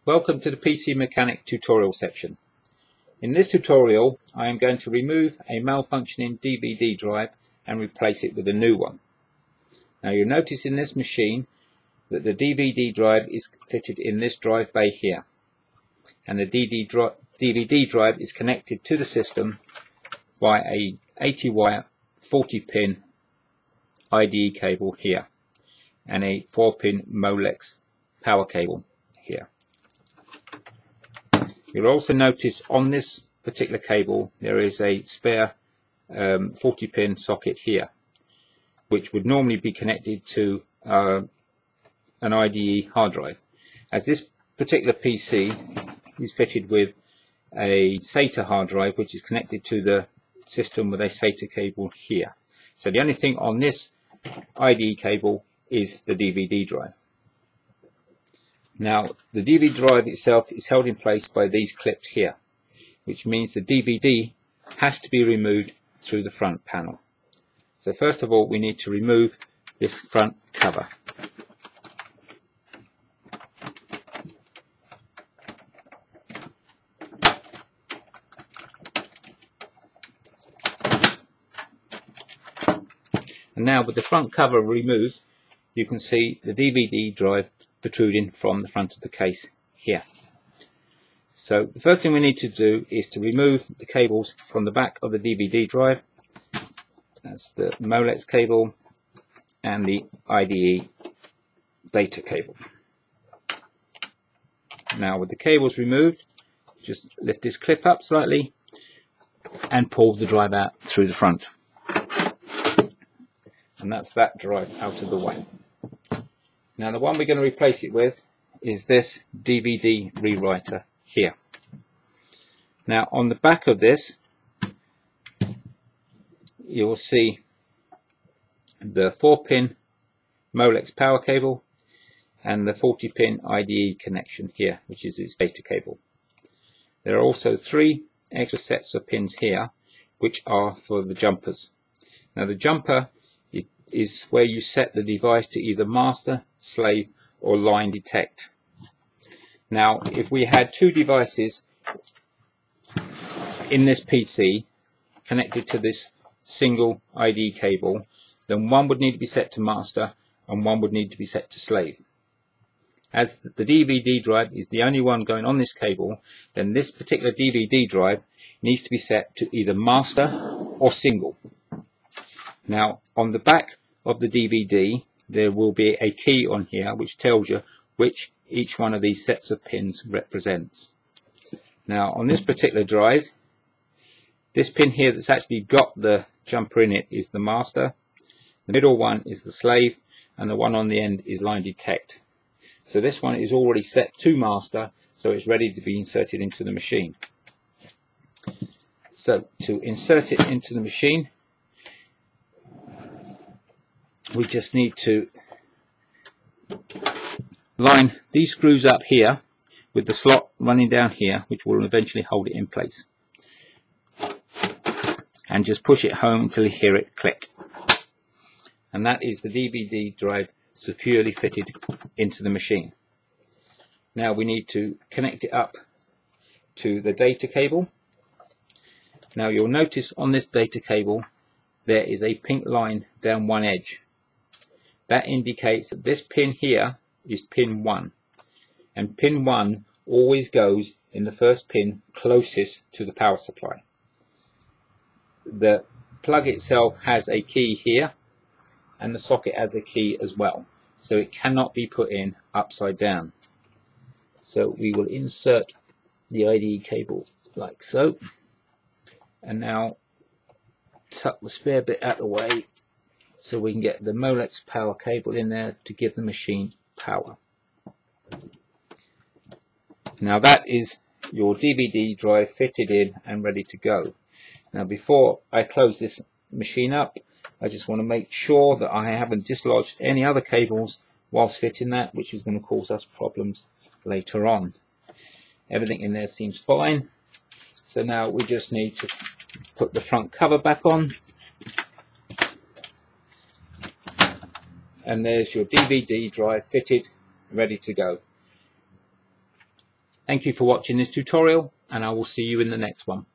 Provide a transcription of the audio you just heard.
Welcome to the PC Mechanic tutorial section. In this tutorial I am going to remove a malfunctioning DVD drive and replace it with a new one. Now you'll notice in this machine that the DVD drive is fitted in this drive bay here, and the DVD drive is connected to the system by a 80 wire 40 pin IDE cable here and a 4-pin Molex power cable here. You'll also notice on this particular cable there is a spare 40 pin socket here, which would normally be connected to an IDE hard drive. As this particular PC is fitted with a SATA hard drive which is connected to the system with a SATA cable here. So the only thing on this IDE cable is the DVD drive. Now the DVD drive itself is held in place by these clips here, which means the DVD has to be removed through the front panel. So first of all we need to remove this front cover. And now with the front cover removed, you can see the DVD drive protruding from the front of the case here. So the first thing we need to do is to remove the cables from the back of the DVD drive. That's the Molex cable and the IDE data cable. Now with the cables removed, just lift this clip up slightly and pull the drive out through the front. And that's that drive out of the way. Now the one we're going to replace it with is this DVD rewriter here. Now on the back of this you will see the 4-pin Molex power cable and the 40-pin IDE connection here, which is its data cable. There are also 3 extra sets of pins here which are for the jumpers. Now the jumper is where you set the device to either master, slave or line detect. Now if we had 2 devices in this PC connected to this single IDE cable, then one would need to be set to master and one would need to be set to slave. As the DVD drive is the only one going on this cable, then this particular DVD drive needs to be set to either master or single. Now on the back of the DVD there will be a key on here which tells you which each one of these sets of pins represents. Now on this particular drive, this pin here that's actually got the jumper in it is the master, the middle one is the slave, and the one on the end is line detect. So this one is already set to master, so it's ready to be inserted into the machine. So to insert it into the machine, we just need to line these screws up here with the slot running down here, which will eventually hold it in place, and just push it home until you hear it click. And that is the DVD drive securely fitted into the machine. Now we need to connect it up to the data cable. Now you'll notice on this data cable there is a pink line down one edge. That indicates that this pin here is pin 1, and pin 1 always goes in the first pin closest to the power supply. The plug itself has a key here and the socket has a key as well, so it cannot be put in upside down. So we will insert the IDE cable like so, and now tuck the spare bit out of the way so we can get the Molex power cable in there to give the machine power. Now that is your DVD drive fitted in and ready to go. Now before I close this machine up, I just want to make sure that I haven't dislodged any other cables whilst fitting that, which is going to cause us problems later on. Everything in there seems fine, so now we just need to put the front cover back on. And there's your DVD drive fitted, ready to go. Thank you for watching this tutorial, and I will see you in the next one.